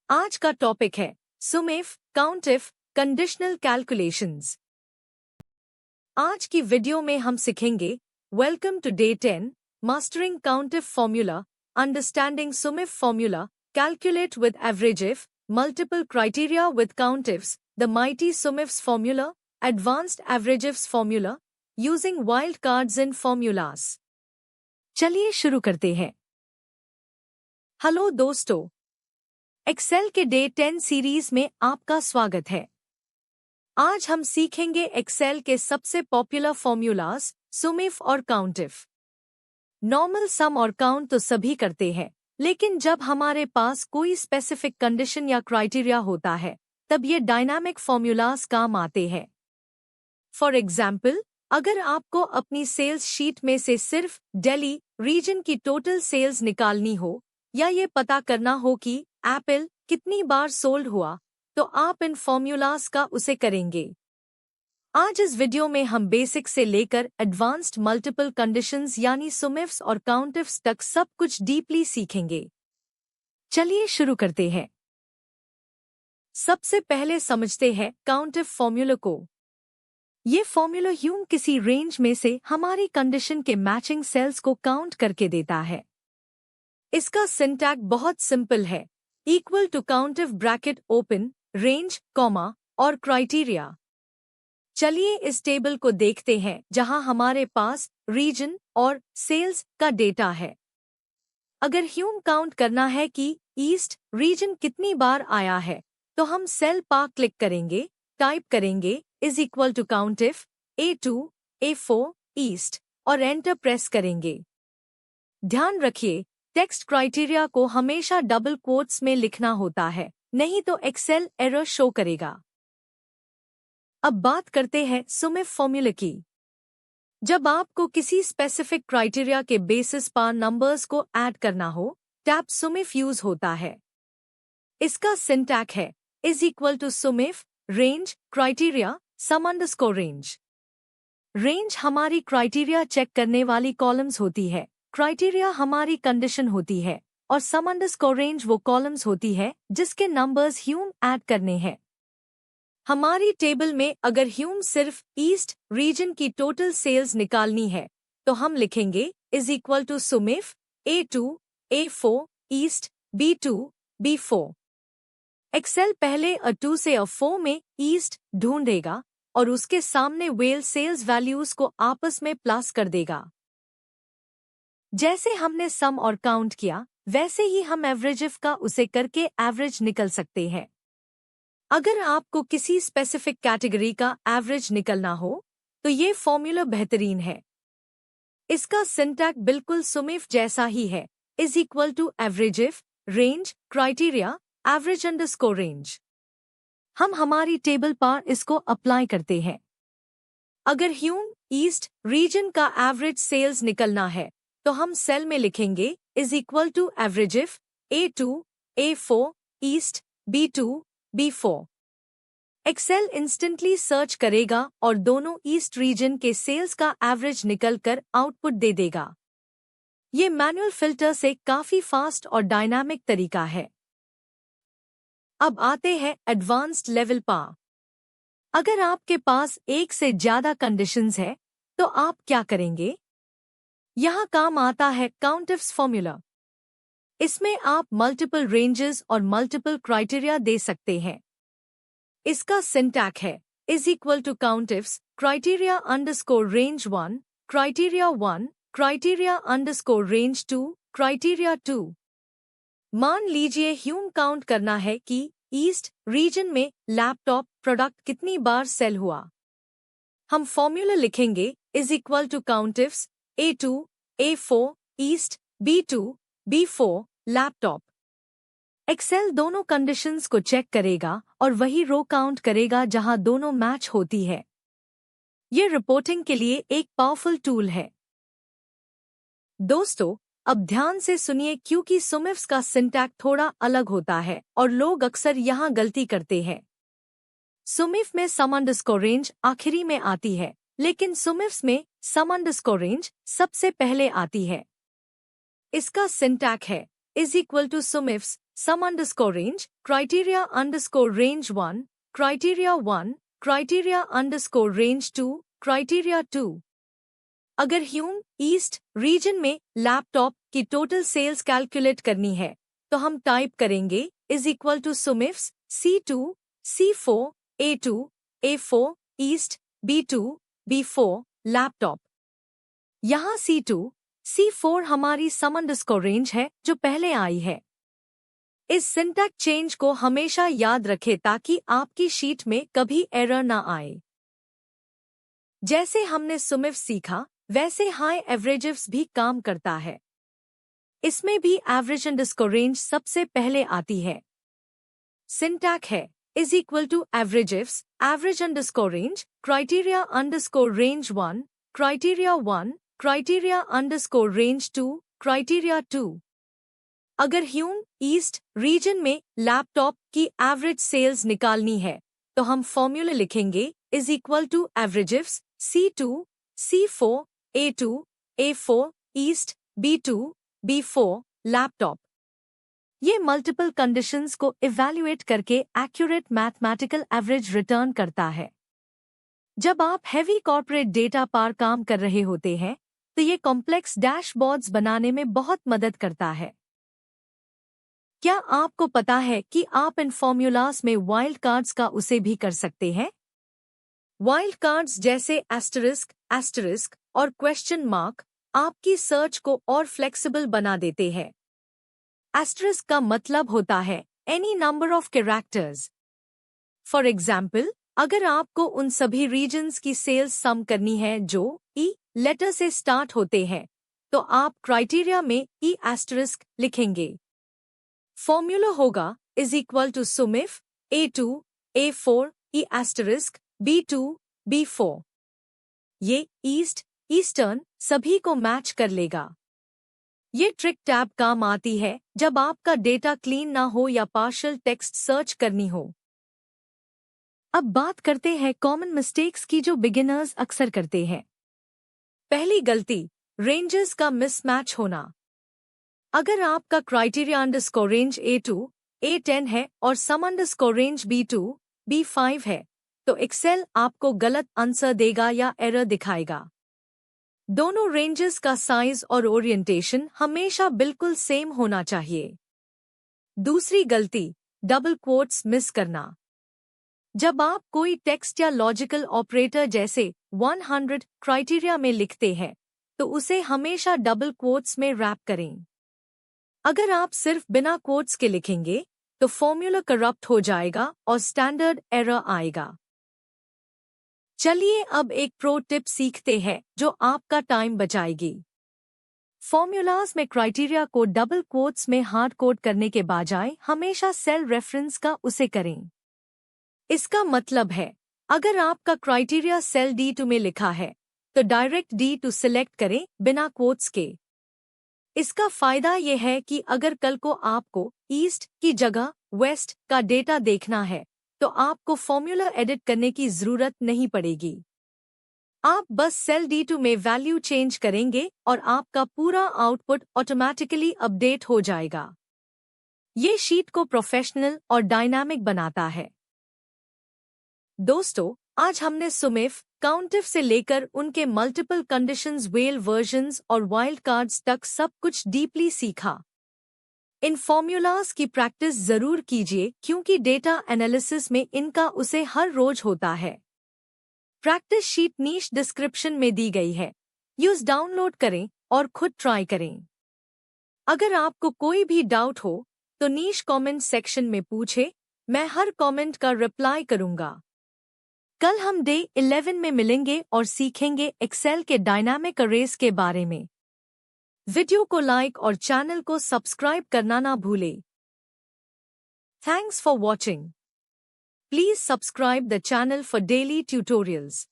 आज का टॉपिक है सुमिफ, काउंटिफ, कंडीशनल कैलकुलेशंस। आज की वीडियो में हम सीखेंगे welcome to day 10 mastering countif formula, understanding sumif formula, calculate with averageif, multiple criteria with countifs, the mighty sumifs formula, advanced averageifs formula, using wild cards in formulas. चलिए शुरू करते हैं। Hello दोस्तों, एक्सेल के day 10 series में आपका स्वागत है। आज हम सीखेंगे एक्सेल के सबसे पॉपुलर फॉर्मूलास सुमिफ और काउंटिफ। नॉर्मल सम और काउंट तो सभी करते हैं, लेकिन जब हमारे पास कोई स्पेसिफिक कंडीशन या क्राइटेरिया होता है तब ये डायनामिक फॉर्मूलास काम आते हैं। फॉर एग्जाम्पल, अगर आपको अपनी सेल्स शीट में से सिर्फ दिल्ली रीजन की टोटल सेल्स निकालनी हो या ये पता करना हो कि एप्पल कितनी बार सोल्ड हुआ, तो आप इन फॉर्मूलास का उसे करेंगे। आज इस वीडियो में हम बेसिक से लेकर एडवांस्ड मल्टीपल कंडीशंस यानी सुमिफ्स और काउंटिफ्स तक सब कुछ डीपली सीखेंगे। चलिए शुरू करते हैं। सबसे पहले समझते हैं काउंटिफ फॉर्मूला को। ये फॉर्मूला यूं किसी रेंज में से हमारी कंडीशन के मैचिंग सेल्स को काउंट करके देता है। इसका सिंटैक्स बहुत सिंपल है, equal to countif bracket open, range, comma और क्राइटेरिया। चलिए इस टेबल को देखते हैं जहां हमारे पास रीजन और सेल्स का डेटा है। अगर ह्यूम काउंट करना है कि ईस्ट रीजन कितनी बार आया है, तो हम सेल पर क्लिक करेंगे, टाइप करेंगे is equal to countif A2, A4, east और एंटर प्रेस करेंगे। ध्यान रखिए, टेक्स्ट क्राइटेरिया को हमेशा डबल कोट्स में लिखना होता है, नहीं तो एक्सेल एरर शो करेगा। अब बात करते हैं सुमिफ फॉर्मूला की। जब आपको किसी स्पेसिफिक क्राइटेरिया के बेसिस पर नंबर्स को ऐड करना हो, टैब सुमिफ यूज होता है। इसका सिंटैक्स है is equal to sumif, range, criteria, sum underscore range. Range हमारी क्राइटेरिया चेक करने वाली कॉलम्स होती है, क्राइटेरिया हमारी कंडीशन होती है और सम अंडरस्कोर रेंज वो कॉलम्स होती है जिसके नंबर्स ह्यूम ऐड करने हैं। हमारी टेबल में अगर ह्यूम सिर्फ ईस्ट रीजन की टोटल सेल्स निकालनी है, तो हम लिखेंगे is equal to sumif A2, A4, east, B2, B4। Excel पहले A2 से A4 में ईस्ट ढूंढेगा और उसके सामने वेल सेल्स वैल्यूज को आपस में प्लस कर देगा। जैसे हमने सम और काउंट किया, वैसे ही हम एवरेजिफ का उसे करके एवरेज निकल सकते हैं। अगर आपको किसी स्पेसिफिक कैटेगरी का एवरेज निकलना हो, तो ये फॉर्मूला बेहतरीन है। इसका सिंटैक्स बिल्कुल सुमिफ जैसा ही है, is equal to averageif, range, criteria, average underscore range. हम हमारी टेबल पर इसको अप्लाई करते हैं। अगर ह्यूम ईस्ट रीजन का एवरेज सेल्स निकलना है, तो हम सेल में लिखेंगे is equal to averageif A2, A4, east, B2, B4। Excel instantly search करेगा और दोनों ईस्ट रीजन के सेल्स का एवरेज निकलकर आउटपुट दे देगा। ये मैनुअल फिल्टर से काफी फास्ट और डायनामिक तरीका है। अब आते हैं एडवांस्ड लेवल पर। अगर आपके पास एक से ज्यादा कंडीशंस है, तो आप क्या करेंगे? यहाँ काम आता है काउंटिफ्स फॉर्मूला। इसमें आप मल्टीपल रेंजेस और मल्टीपल क्राइटेरिया दे सकते हैं। इसका सिंटैक्स है is equal to countifs, criteria underscore range 1, criteria 1, criteria underscore range 2, criteria 2। मान लीजिए ह्यूम काउंट करना है कि ईस्ट रीजन में लैपटॉप प्रोडक्ट कितनी बार सेल हुआ। हम फॉर्मूला लिखेंगे is equal to countifs A2, A4, east, B2, B4, laptop. Excel दोनों कंडीशंस को चेक करेगा और वही रो काउंट करेगा जहां दोनों मैच होती है। ये रिपोर्टिंग के लिए एक पावरफुल टूल है। दोस्तों, अब ध्यान से सुनिए क्योंकि सुमिफ्स का सिंटैक्स थोड़ा अलग होता है और लोग अक्सर यहाँ गलती करते हैं। सुमिफ में सम अंडरस्कोर रेंज आखिरी में आती है, लेकिन सुमिफ्स में सम अंडरस्कोर रेंज सबसे पहले आती है। इसका सिंटैक है is equal to sum ifs sum underscore range criteria underscore range 1 criteria 1 criteria underscore range 2 criteria 2। अगर ह्यूम ईस्ट रीजन में लैपटॉप की टोटल सेल्स कैलकुलेट करनी है तो हम टाइप करेंगे is equal to sum ifs C2 C4 A2 A4 east B2 B4 laptop. यहाँ C2 C4 हमारी सम अंडरस्कोर रेंज है जो पहले आई है। इस सिंटैक्स चेंज को हमेशा याद रखें ताकि आपकी शीट में कभी एरर ना आए। जैसे हमने सम इफ सीखा वैसे हाई एवरेजेस भी काम करता है। इसमें भी एवरेज अंडरस्कोर रेंज सबसे पहले आती है। सिंटैक्स है is equal to averages average underscore range criteria underscore range 1 criteria 1 criteria underscore range 2 criteria 2। अगर ह्यूम ईस्ट रीजन में लैपटॉप की एवरेज सेल्स निकालनी है तो हम फॉर्मूला लिखेंगे is equal to averages C2 C4 A2 A4 east B2 B4 laptop. ये मल्टीपल कंडीशंस को इवैल्यूएट करके एक्यूरेट मैथमेटिकल एवरेज रिटर्न करता है। जब आप हैवी कॉर्पोरेट डेटा पर काम कर रहे होते हैं तो ये कॉम्प्लेक्स डैशबोर्ड्स बनाने में बहुत मदद करता है। क्या आपको पता है कि आप इन फॉर्मूलास में वाइल्ड कार्ड्स का उसे भी कर सकते हैं? वाइल्ड कार्ड्स जैसे एस्टरिस्क एस्टरिस्क और क्वेश्चन मार्क आपकी सर्च को और फ्लेक्सिबल बना देते हैं। एस्टरिस्क का मतलब होता है any number of characters. For example, अगर आपको उन सभी रीजन्स की सेल्स सम करनी है जो ई लेटर से स्टार्ट होते हैं तो आप क्राइटेरिया में ई एस्टरिस्क लिखेंगे। फॉर्मूला होगा is equal to sum if A2 A4 E asterisk B2 B4। ये ईस्ट ईस्टर्न सभी को मैच कर लेगा। ये ट्रिक टैब काम आती है जब आपका डेटा क्लीन ना हो या पार्शियल टेक्स्ट सर्च करनी हो। अब बात करते हैं कॉमन मिस्टेक्स की जो बिगिनर्स अक्सर करते हैं। पहली गलती, रेंजेस का मिसमैच होना। अगर आपका criteria underscore range A2 A10 है और सम अंडरस्कोर रेंज B2 B5 है तो एक्सेल आपको गलत आंसर देगा या एरर दिखाएगा। दोनों रेंजेस का साइज और ओरिएंटेशन हमेशा बिल्कुल सेम होना चाहिए। दूसरी गलती, डबल क्वोट्स मिस करना। जब आप कोई टेक्स्ट या लॉजिकल ऑपरेटर जैसे 100 क्राइटेरिया में लिखते हैं तो उसे हमेशा डबल क्वोट्स में रैप करें। अगर आप सिर्फ बिना क्वोट्स के लिखेंगे तो फॉर्मूला करप्ट हो जाएगा और स्टैंडर्ड एरर आएगा। चलिए अब एक प्रो टिप सीखते हैं जो आपका टाइम बचाएगी। फॉर्मूलाज में क्राइटेरिया को डबल कोट्स में हार्ड कोड करने के बजाय हमेशा सेल रेफरेंस का उसे करें। इसका मतलब है अगर आपका क्राइटेरिया सेल D2 में लिखा है तो डायरेक्ट D2 सिलेक्ट करें बिना कोट्स के। इसका फायदा यह है कि अगर कल को आपको ईस्ट की जगह वेस्ट का डेटा देखना है तो आपको फॉर्मूला एडिट करने की जरूरत नहीं पड़ेगी। आप बस सेल D2 में वैल्यू चेंज करेंगे और आपका पूरा आउटपुट ऑटोमैटिकली अपडेट हो जाएगा। ये शीट को प्रोफेशनल और डायनामिक बनाता है। दोस्तों, आज हमने सम इफ, काउंटिफ से लेकर उनके मल्टीपल कंडीशंस, वेल वर्जन्स और वाइल्ड कार्ड्स तक सब कुछ डीपली सीखा। इन फॉर्मूलाज की प्रैक्टिस जरूर कीजिए क्योंकि डेटा एनालिसिस में इनका उसे हर रोज होता है। प्रैक्टिस शीट नीश डिस्क्रिप्शन में दी गई है, यूज डाउनलोड करें और खुद ट्राई करें। अगर आपको कोई भी डाउट हो तो नीश कमेंट सेक्शन में पूछे, मैं हर कमेंट का रिप्लाई करूंगा। कल हम डे 11 में मिलेंगे और सीखेंगे एक्सेल के डायनामिक अरेज के बारे में। वीडियो को लाइक और चैनल को सब्सक्राइब करना ना भूलें। Thanks for watching. Please subscribe the channel for daily tutorials.